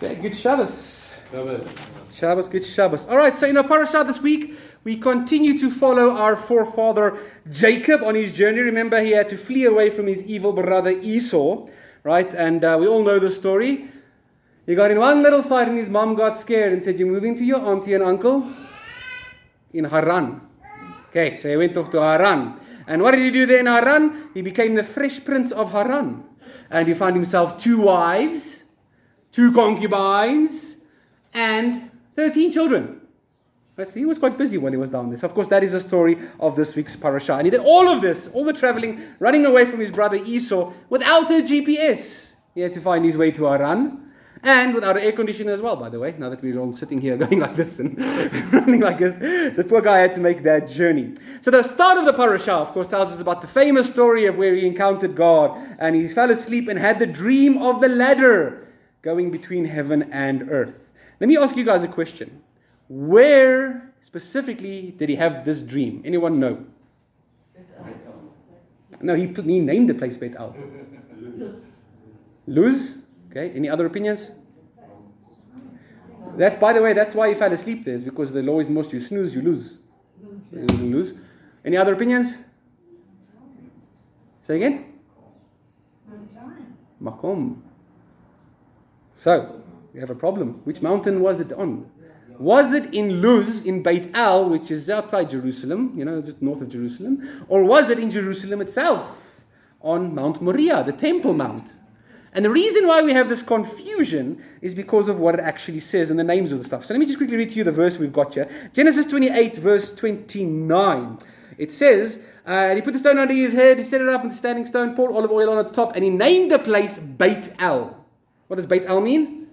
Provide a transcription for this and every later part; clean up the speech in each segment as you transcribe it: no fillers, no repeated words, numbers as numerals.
Okay, good Shabbos. Shabbos. Shabbos, good Shabbos. All right, so in our parasha this week, we continue to follow our forefather Jacob on his journey. Remember, he had to flee away from his evil brother Esau, right? And we all know the story. He got in one little fight and his mom got scared and said, "You're moving to your auntie and uncle in Haran." Okay, so he went off to Haran. And what did he do there in Haran? He became the fresh prince of Haran. And he found himself 2 wives, 2 concubines, and 13 children. Right, so he was quite busy when he was down there. So of course that is the story of this week's parasha. And he did all of this, all the traveling, running away from his brother Esau without a GPS. He had to find his way to Haran. And without an air conditioner as well, by the way. Now that we're all sitting here going like this and running like this, the poor guy had to make that journey. So the start of the parasha, of course, tells us about the famous story of where he encountered God. And he fell asleep and had the dream of the ladder going between heaven and earth. Let me ask you guys a question. Where specifically did he have this dream? Anyone know? No, he named the place Beit El. Luz? Okay, any other opinions? That's, by the way, that's why he fell asleep there, is because the law is most you snooze, you lose. You lose. Any other opinions? Say again? Makom. So, we have a problem. Which mountain was it on? Was it in Luz, in Beit El, which is outside Jerusalem, just north of Jerusalem? Or was it in Jerusalem itself, on Mount Moriah, the Temple Mount? And the reason why we have this confusion is because of what it actually says and the names of the stuff. So let me just quickly read to you the verse we've got here. Genesis 28, verse 29. It says, he put the stone under his head, he set it up with a standing stone, poured olive oil on its top, and he named the place Beit El. What does Beit El mean?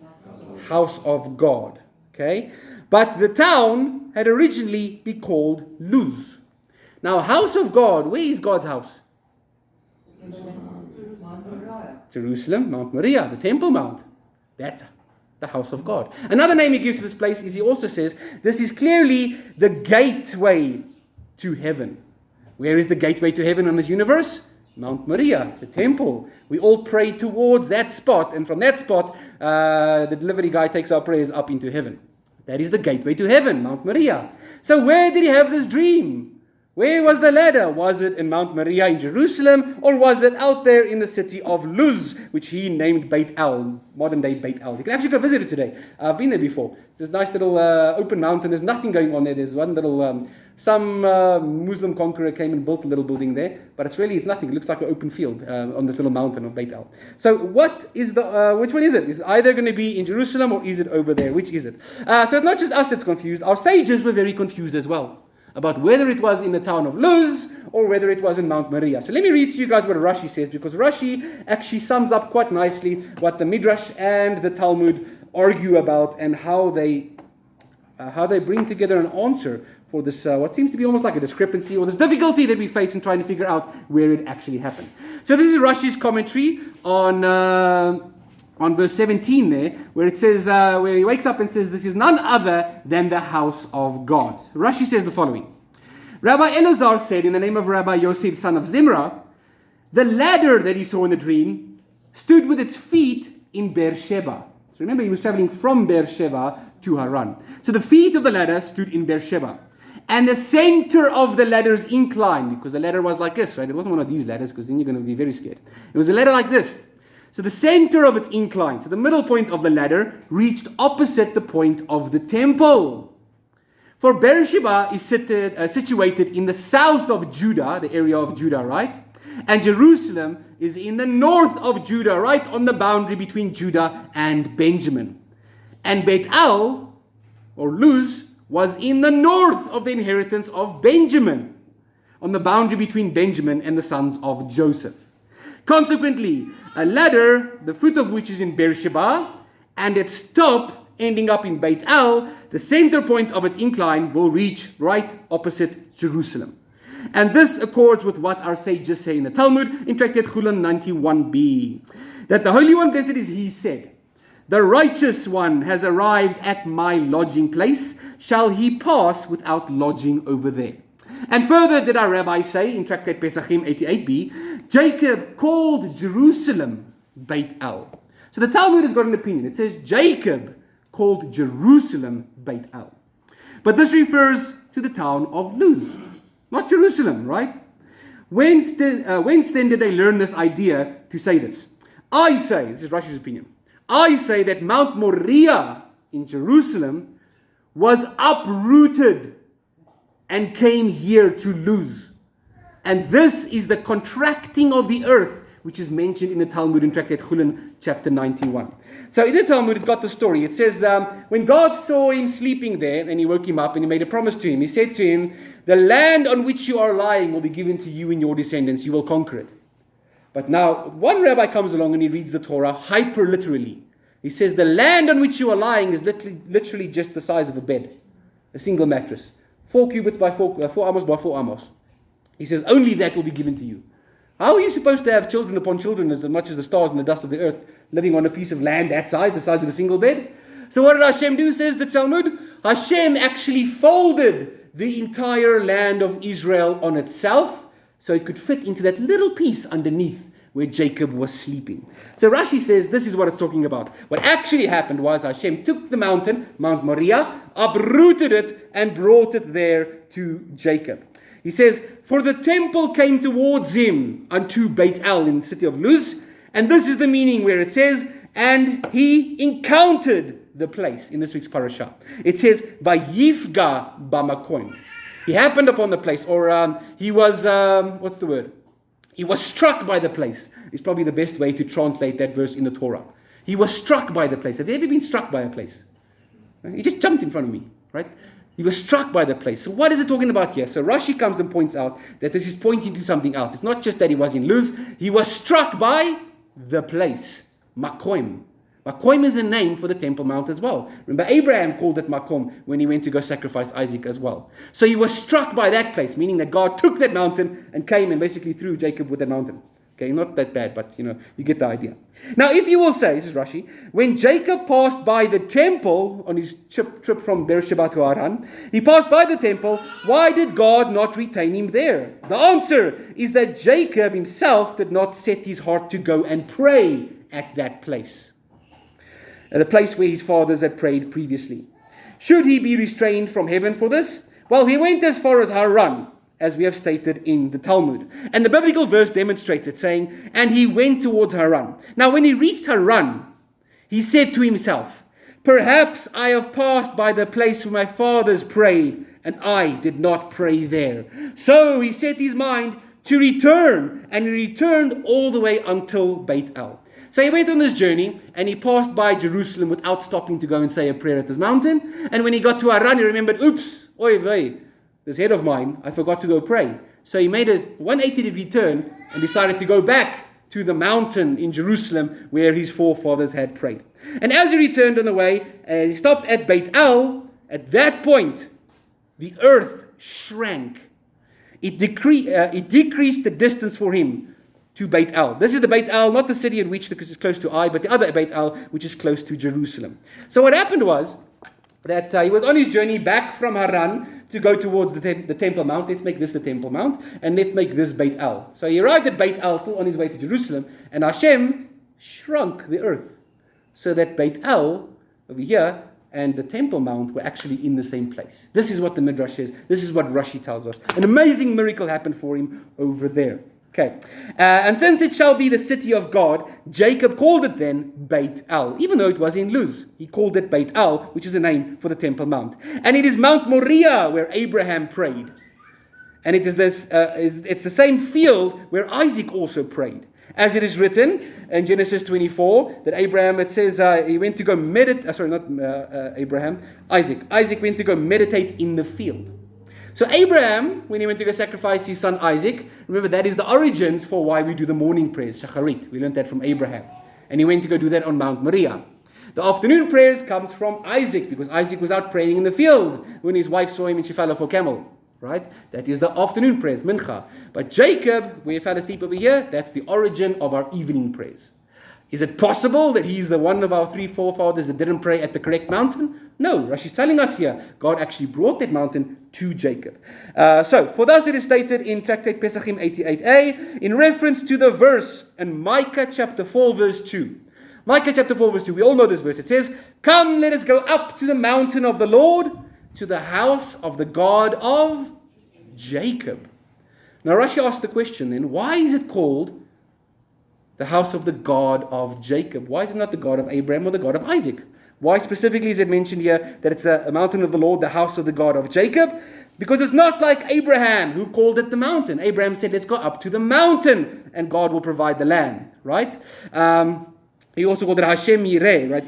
House of God. Okay? But the town had originally been called Luz. Now, house of God, where is God's house? Jerusalem, Mount Moriah, the Temple Mount. That's the house of God. Another name he gives to this place is he also says, this is clearly the gateway to heaven. Where is the gateway to heaven in this universe? Mount Moriah, the temple. We all pray towards that spot, and from that spot, the delivery guy takes our prayers up into heaven. That is the gateway to heaven, Mount Moriah. So where did he have this dream? Where was the ladder? Was it in Mount Moriah in Jerusalem, or was it out there in the city of Luz, which he named Beit El, modern day Beit El? You can actually go visit it today. I've been there before. It's this nice little open mountain. There's nothing going on there. There's one little, some Muslim conqueror came and built a little building there, but it's nothing. It looks like an open field on this little mountain of Beit El. So what is which one is it? Is it either going to be in Jerusalem, or is it over there? Which is it? So it's not just us that's confused. Our sages were very confused as well about whether it was in the town of Luz or whether it was in Mount Moriah. So let me read to you guys what Rashi says, because Rashi actually sums up quite nicely what the Midrash and the Talmud argue about and how they bring together an answer for this, what seems to be almost like a discrepancy or this difficulty that we face in trying to figure out where it actually happened. So this is Rashi's commentary on verse 17 there, where it says, where he wakes up and says, this is none other than the house of God. Rashi says the following. Rabbi Elazar said, in the name of Rabbi Yosef, son of Zimra, the ladder that he saw in the dream stood with its feet in Beersheba. So remember, he was traveling from Beersheba to Haran. So the feet of the ladder stood in Beersheba. And the center of the ladder's incline, because the ladder was like this, right? It wasn't one of these ladders, because then you're going to be very scared. It was a ladder like this. So the center of its incline, so the middle point of the ladder, reached opposite the point of the temple. For Beersheba is situated in the south of Judah, the area of Judah, right? And Jerusalem is in the north of Judah, right on the boundary between Judah and Benjamin. And Beit El, or Luz, was in the north of the inheritance of Benjamin, on the boundary between Benjamin and the sons of Joseph. Consequently, a ladder, the foot of which is in Beersheba, and its top ending up in Beit El, the center point of its incline will reach right opposite Jerusalem. And this accords with what our sages say in the Talmud, in Tractate Chulin 91b, that the Holy One, blessed is He, said, the righteous one has arrived at my lodging place. Shall he pass without lodging over there? And further did our rabbi say in Tractate Pesachim 88b, Jacob called Jerusalem Beit El. So the Talmud has got an opinion. It says Jacob called Jerusalem Beit El. But this refers to the town of Luz, not Jerusalem, right? Whence then did they learn this idea to say this? I say, this is Rashi's opinion, I say that Mount Moriah in Jerusalem was uprooted and came here to Luz. And this is the contracting of the earth, which is mentioned in the Talmud in Tractate Chulin, chapter 91. So in the Talmud, it's got the story. It says, when God saw him sleeping there, and he woke him up, and he made a promise to him, he said to him, the land on which you are lying will be given to you and your descendants. You will conquer it. But now, one rabbi comes along and he reads the Torah hyper literally. He says, the land on which you are lying is literally just the size of a bed, a single mattress, 4 cubits by 4 amos by 4 amos. He says, only that will be given to you. How are you supposed to have children upon children as much as the stars and the dust of the earth living on a piece of land that size, the size of a single bed? So what did Hashem do, says the Talmud? Hashem actually folded the entire land of Israel on itself so it could fit into that little piece underneath where Jacob was sleeping. So Rashi says this is what it's talking about. What actually happened was Hashem took the mountain, Mount Moriah, uprooted it and brought it there to Jacob. He says, for the temple came towards him unto Beit El in the city of Luz. And this is the meaning where it says, and he encountered the place in this week's parasha. It says, Vayifga bamakom. He happened upon the place, or he was, what's the word? He was struck by the place. It's probably the best way to translate that verse in the Torah. He was struck by the place. Have you ever been struck by a place? He just jumped in front of me, right? He was struck by the place. So what is it talking about here? So Rashi comes and points out that this is pointing to something else. It's not just that he was in Luz. He was struck by the place. Makom. Makom is a name for the Temple Mount as well. Remember, Abraham called it Makom when he went to go sacrifice Isaac as well. So he was struck by that place, meaning that God took that mountain and came and basically threw Jacob with that mountain. Okay, not that bad, but you get the idea. Now, if you will say, this is Rashi, when Jacob passed by the temple on his trip from Beersheba to Haran, he passed by the temple. Why did God not retain him there? The answer is that Jacob himself did not set his heart to go and pray at that place, the place where his fathers had prayed previously. Should he be restrained from heaven for this? Well, he went as far as Haran, as we have stated in the Talmud. And the biblical verse demonstrates it, saying, and he went towards Haran. Now, when he reached Haran, he said to himself, perhaps I have passed by the place where my fathers prayed, and I did not pray there. So he set his mind to return, and he returned all the way until Beit El. So he went on this journey, and he passed by Jerusalem without stopping to go and say a prayer at this mountain. And when he got to Haran, he remembered, oops, oy vey, this head of mine, I forgot to go pray. So he made a 180-degree turn and decided to go back to the mountain in Jerusalem where his forefathers had prayed. And as he returned on the way, he stopped at Beit El. At that point, the earth shrank. It decreased the distance for him to Beit El. This is the Beit El, not the city in which is close to Ai, but the other Beit El, which is close to Jerusalem. So what happened was that he was on his journey back from Haran to go towards the Temple Mount. Let's make this the Temple Mount, and let's make this Beit El. So he arrived at Beit El, full on his way to Jerusalem, and Hashem shrunk the earth so that Beit El over here and the Temple Mount were actually in the same place. This is what the Midrash says. This is what Rashi tells us. An amazing miracle happened for him over there. Okay, and since it shall be the city of God, Jacob called it then Beit El, even though it was in Luz. He called it Beit El, which is a name for the Temple Mount. And it is Mount Moriah where Abraham prayed. And it is it's the same field where Isaac also prayed. As it is written in Genesis 24, that Abraham, it says, he went to go meditate, Isaac. Isaac went to go meditate in the field. So Abraham, when he went to go sacrifice his son Isaac, remember that is the origins for why we do the morning prayers, Shacharit. We learned that from Abraham. And he went to go do that on Mount Moriah. The afternoon prayers comes from Isaac, because Isaac was out praying in the field when his wife saw him and she fell off a camel. Right? That is the afternoon prayers, Mincha. But Jacob, where he fell asleep over here, that's the origin of our evening prayers. Is it possible that he's the one of our 3 forefathers that didn't pray at the correct mountain? No, Rashi's telling us here, God actually brought that mountain to Jacob. So, for thus it is stated in Tractate Pesachim 88a, in reference to the verse in Micah chapter 4 verse 2. Micah chapter 4 verse 2, we all know this verse. It says, "Come, let us go up to the mountain of the Lord, to the house of the God of Jacob." Now Rashi asks the question then, why is it called the house of the God of Jacob? Why is it not the God of Abraham or the God of Isaac? Why specifically is it mentioned here that it's a mountain of the Lord, the house of the God of Jacob? Because it's not like Abraham who called it the mountain. Abraham said, let's go up to the mountain and God will provide the land, right? He also called it Hashem Yireh, right?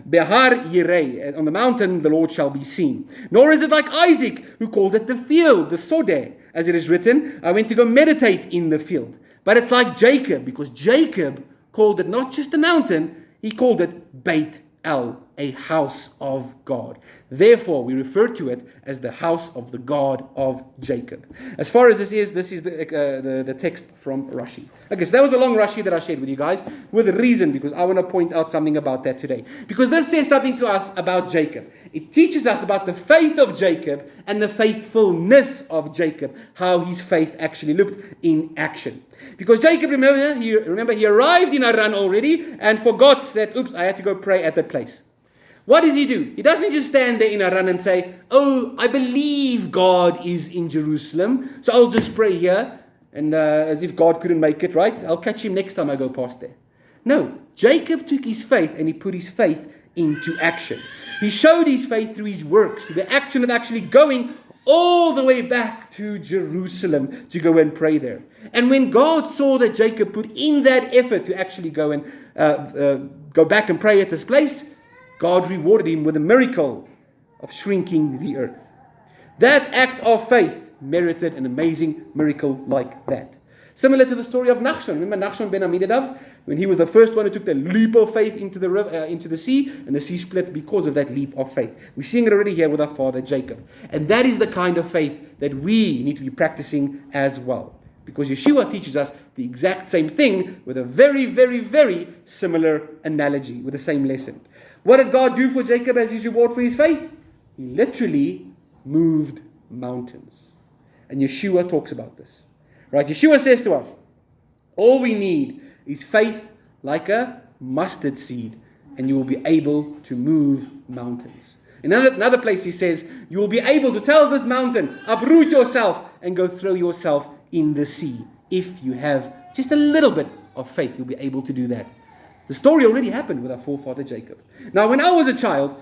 Behar Yireh. On the mountain the Lord shall be seen. Nor is it like Isaac who called it the field, the Sodeh. As it is written, I went to go meditate in the field. But it's like Jacob, because Jacob called it not just a mountain, he called it Beit El, a house of God. Therefore, we refer to it as the house of the God of Jacob. As far as this is the text from Rashi. Okay, so that was a long Rashi that I shared with you guys, with a reason, because I want to point out something about that today. Because this says something to us about Jacob. It teaches us about the faith of Jacob and the faithfulness of Jacob, how his faith actually looked in action. Because Jacob, remember, he arrived in Haran already and forgot that, I had to go pray at that place. What does he do? He doesn't just stand there in Haran and say, I believe God is in Jerusalem, so I'll just pray here, and as if God couldn't make it, right? I'll catch him next time I go past there. No, Jacob took his faith and he put his faith into action. He showed his faith through his works, through the action of actually going all the way back to Jerusalem to go and pray there. And when God saw that Jacob put in that effort to actually go and go back and pray at this place, God rewarded him with a miracle of shrinking the earth. That act of faith merited an amazing miracle like that. Similar to the story of Nachshon. Remember Nachshon ben Amminadab? When he was the first one who took the leap of faith into the river, into the sea, and the sea split because of that leap of faith. We're seeing it already here with our father Jacob. And that is the kind of faith that we need to be practicing as well. Because Yeshua teaches us the exact same thing with a very, very, very similar analogy, with the same lesson. What did God do for Jacob as his reward for his faith? He literally moved mountains. And Yeshua talks about this. Right? Yeshua says to us, all we need is faith like a mustard seed, and you will be able to move mountains. In another place he says, you will be able to tell this mountain, uproot yourself and go throw yourself in the sea. If you have just a little bit of faith, you'll be able to do that. The story already happened with our forefather Jacob. Now, when I was a child,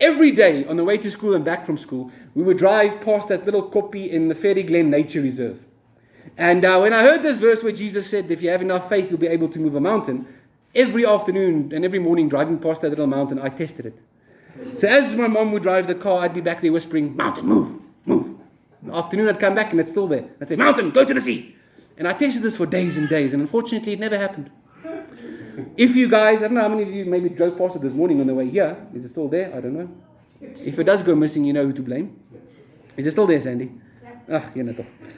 every day on the way to school and back from school, we would drive past that little koppie in the Fairy Glen Nature Reserve. And when I heard this verse where Jesus said, if you have enough faith, you'll be able to move a mountain, every afternoon and every morning driving past that little mountain, I tested it. So as my mom would drive the car, I'd be back there whispering, mountain, move, move. In the afternoon, I'd come back and it's still there. I'd say, mountain, go to the sea. And I tested this for days and days, and unfortunately, it never happened. If you guys, I don't know how many of you maybe drove past it this morning on the way here. Is it still there? I don't know. If it does go missing, you know who to blame. Is it still there, Sandy? Yeah.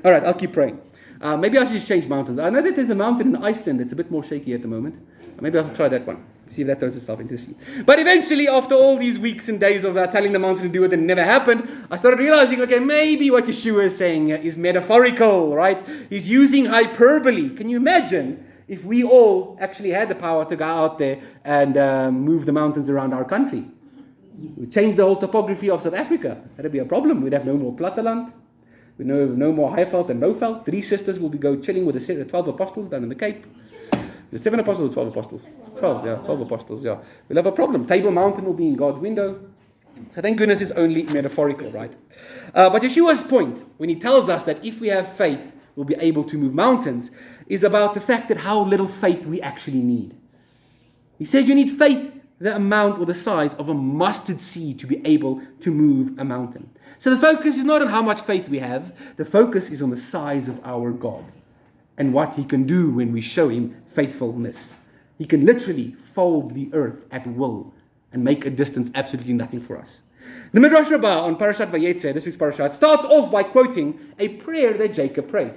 All right, I'll keep praying. Maybe I should just change mountains. I know that there's a mountain in Iceland that's a bit more shaky at the moment. Maybe I'll try that one. See if that throws itself into the sea. But eventually, after all these weeks and days of telling the mountain to do it and it never happened, I started realizing, okay, maybe what Yeshua is saying is metaphorical, right? He's using hyperbole. Can you imagine if we all actually had the power to go out there and move the mountains around our country? We'd change the whole topography of South Africa. That'd be a problem. We'd have no more platteland. We'd no more Highveld and Lowveld. 3 sisters will go chilling with the 12 apostles down in the Cape. The 7 apostles or 12 apostles? 12 apostles, yeah. We'll have a problem. Table Mountain will be in God's window. So thank goodness it's only metaphorical, right? But Yeshua's point, when he tells us that if we have faith, we'll be able to move mountains, is about the fact that how little faith we actually need. He says you need faith the amount or the size of a mustard seed to be able to move a mountain. So the focus is not on how much faith we have. The focus is on the size of our God and what he can do when we show him faithfulness. He can literally fold the earth at will and make a distance absolutely nothing for us. The Midrash Rabbah on Parashat Vayetze, this week's Parashat, starts off by quoting a prayer that Jacob prayed.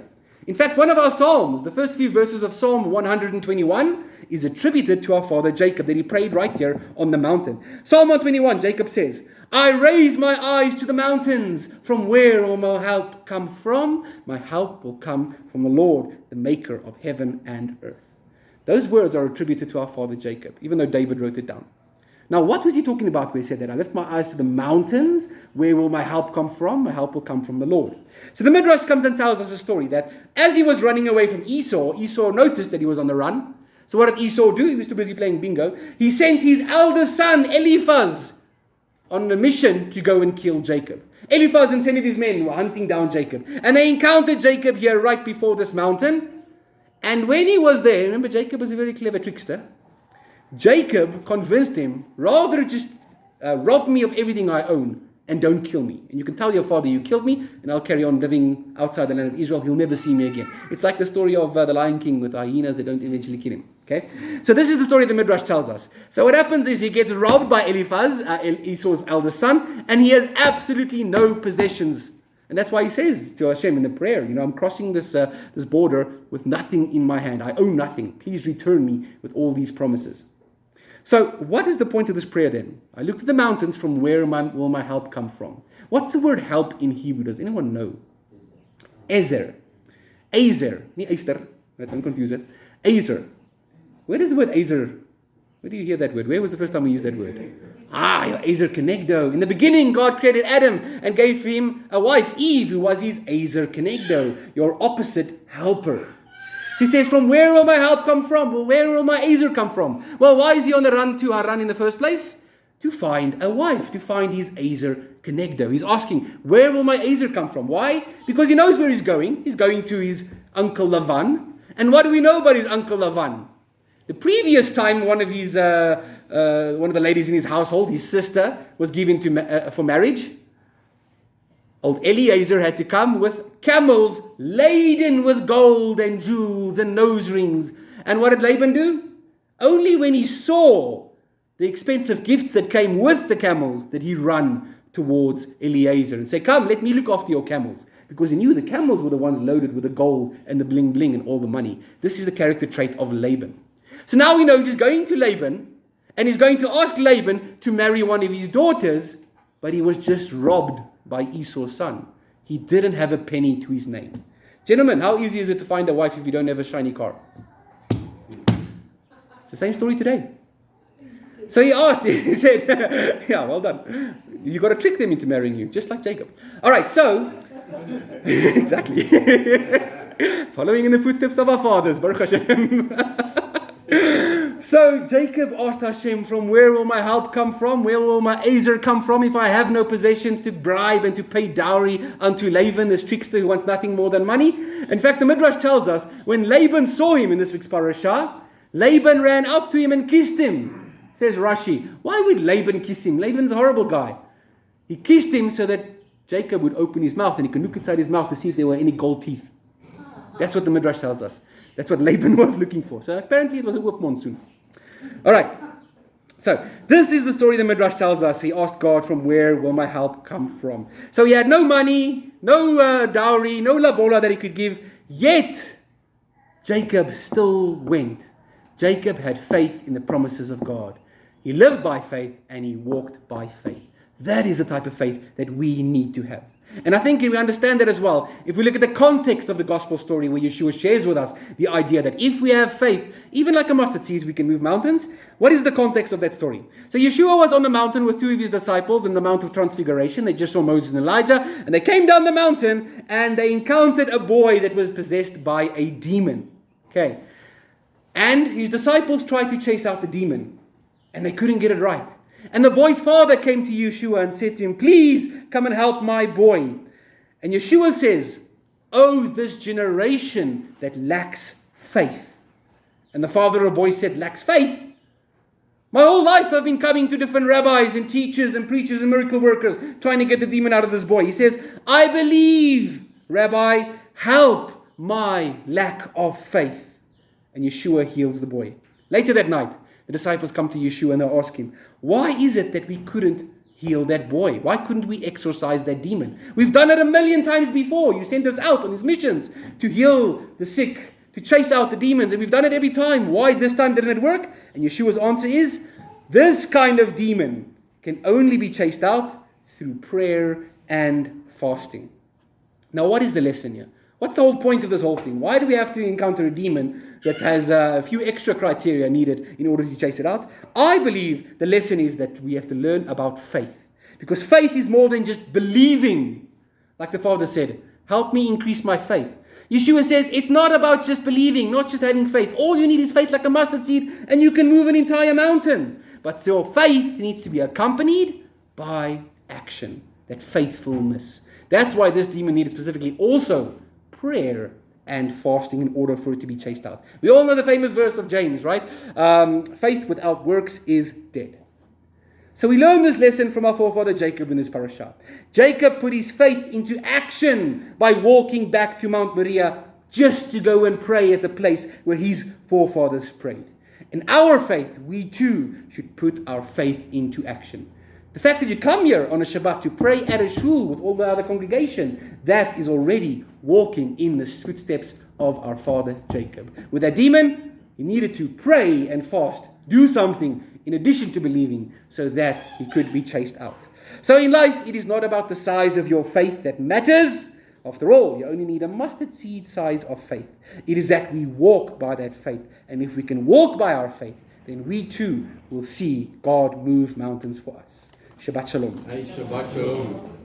In fact, one of our Psalms, the first few verses of Psalm 121, is attributed to our father Jacob, that he prayed right here on the mountain. Psalm 121, Jacob says, I raise my eyes to the mountains. From where will my help come from? My help will come from the Lord, the maker of heaven and earth. Those words are attributed to our father Jacob, even though David wrote it down. Now, what was he talking about when he said that? I lift my eyes to the mountains. Where will my help come from? My help will come from the Lord. So the Midrash comes and tells us a story that as he was running away from Esau noticed that he was on the run. So what did Esau do? He was too busy playing bingo. He sent his eldest son, Eliphaz, on a mission to go and kill Jacob. Eliphaz and 10 of his men were hunting down Jacob. And they encountered Jacob here right before this mountain. And when he was there, remember Jacob was a very clever trickster. Jacob convinced him, rather just rob me of everything I own and don't kill me. And you can tell your father you killed me and I'll carry on living outside the land of Israel. He'll never see me again. It's like the story of the Lion King with hyenas that don't eventually kill him. Okay, so this is the story the Midrash tells us. So what happens is he gets robbed by Eliphaz, Esau's eldest son, and he has absolutely no possessions. And that's why he says to Hashem in the prayer, I'm crossing this border with nothing in my hand. I own nothing. Please return me with all these promises. So what is the point of this prayer then? I looked at the mountains, from where will my help come from? What's the word help in Hebrew? Does anyone know? Ezer. Ezer. Not Easter. Don't confuse it. Ezer. Where does the word Ezer? Where do you hear that word? Where was the first time we used that word? Ezer Kenegdo. In the beginning, God created Adam and gave him a wife, Eve, who was his Ezer Kenegdo, your opposite helper. So he says, from where will my help come from? Well, where will my Ezer come from? Well, why is he on the run to Haran in the first place? To find a wife, to find his Ezer Kenegdo. He's asking, where will my Ezer come from? Why? Because he knows where he's going. He's going to his uncle Lavan. And what do we know about his uncle Lavan? The previous time one of the ladies in his household, his sister, was given for marriage, old Eliezer had to come with camels laden with gold and jewels and nose rings. And what did Laban do? Only when he saw the expensive gifts that came with the camels did he run towards Eliezer and say, come, let me look after your camels. Because he knew the camels were the ones loaded with the gold and the bling bling and all the money. This is the character trait of Laban. So now he knows he's going to Laban and he's going to ask Laban to marry one of his daughters, but he was just robbed by Esau's son. He didn't have a penny to his name. Gentlemen, how easy is it to find a wife if you don't have a shiny car? It's the same story today. So he asked, he said, yeah, well done. You got to trick them into marrying you, just like Jacob. All right, so, exactly. Following in the footsteps of our fathers, Baruch Hashem. So Jacob asked Hashem, from where will my help come from? Where will my Ezer come from if I have no possessions to bribe and to pay dowry unto Laban, this trickster who wants nothing more than money? In fact, the Midrash tells us, when Laban saw him in this week's parashah, Laban ran up to him and kissed him. Says Rashi, why would Laban kiss him? Laban's a horrible guy. He kissed him so that Jacob would open his mouth and he could look inside his mouth to see if there were any gold teeth. That's what the Midrash tells us. That's what Laban was looking for. So apparently it was a whoop monsoon. All right. So this is the story the Midrash tells us. He asked God, from where will my help come from? So he had no money, no dowry, no labola that he could give. Yet Jacob still went. Jacob had faith in the promises of God. He lived by faith and he walked by faith. That is the type of faith that we need to have. And I think we understand that as well. If we look at the context of the gospel story where Yeshua shares with us the idea that if we have faith, even like a mustard seed, we can move mountains. What is the context of that story? So Yeshua was on the mountain with 2 of his disciples in the Mount of Transfiguration. They just saw Moses and Elijah. And they came down the mountain and they encountered a boy that was possessed by a demon. Okay. And his disciples tried to chase out the demon. And they couldn't get it right. And the boy's father came to Yeshua and said to him, please come and help my boy. And Yeshua says, oh, this generation that lacks faith. And the father of the boy said, lacks faith? My whole life I've been coming to different rabbis and teachers and preachers and miracle workers trying to get the demon out of this boy. He says, I believe, Rabbi, help my lack of faith. And Yeshua heals the boy. Later that night, the disciples come to Yeshua and they ask him, why is it that we couldn't heal that boy? Why couldn't we exorcise that demon? We've done it 1,000,000 times before. You sent us out on these missions to heal the sick, to chase out the demons, and we've done it every time. Why this time didn't it work? And Yeshua's answer is, this kind of demon can only be chased out through prayer and fasting. Now, what is the lesson here? What's the whole point of this whole thing? Why do we have to encounter a demon that has a few extra criteria needed in order to chase it out? I believe the lesson is that we have to learn about faith. Because faith is more than just believing. Like the Father said, help me increase my faith. Yeshua says it's not about just believing, not just having faith. All you need is faith like a mustard seed and you can move an entire mountain. But your faith needs to be accompanied by action, that faithfulness. That's why this demon needed specifically also prayer and fasting in order for it to be chased out. We all know the famous verse of James, right? Faith without works is dead. So we learn this lesson from our forefather Jacob in this parasha. Jacob put his faith into action by walking back to Mount Moriah just to go and pray at the place where his forefathers prayed. In our faith, we too should put our faith into action. The fact that you come here on a Shabbat to pray at a shul with all the other congregation, that is already walking in the footsteps of our father Jacob. With that demon, he needed to pray and fast, do something in addition to believing, so that he could be chased out. So in life, it is not about the size of your faith that matters. After all, you only need a mustard seed size of faith. It is that we walk by that faith. And if we can walk by our faith, then we too will see God move mountains for us. Shabbat Shalom. Hey, Shabbat Shalom.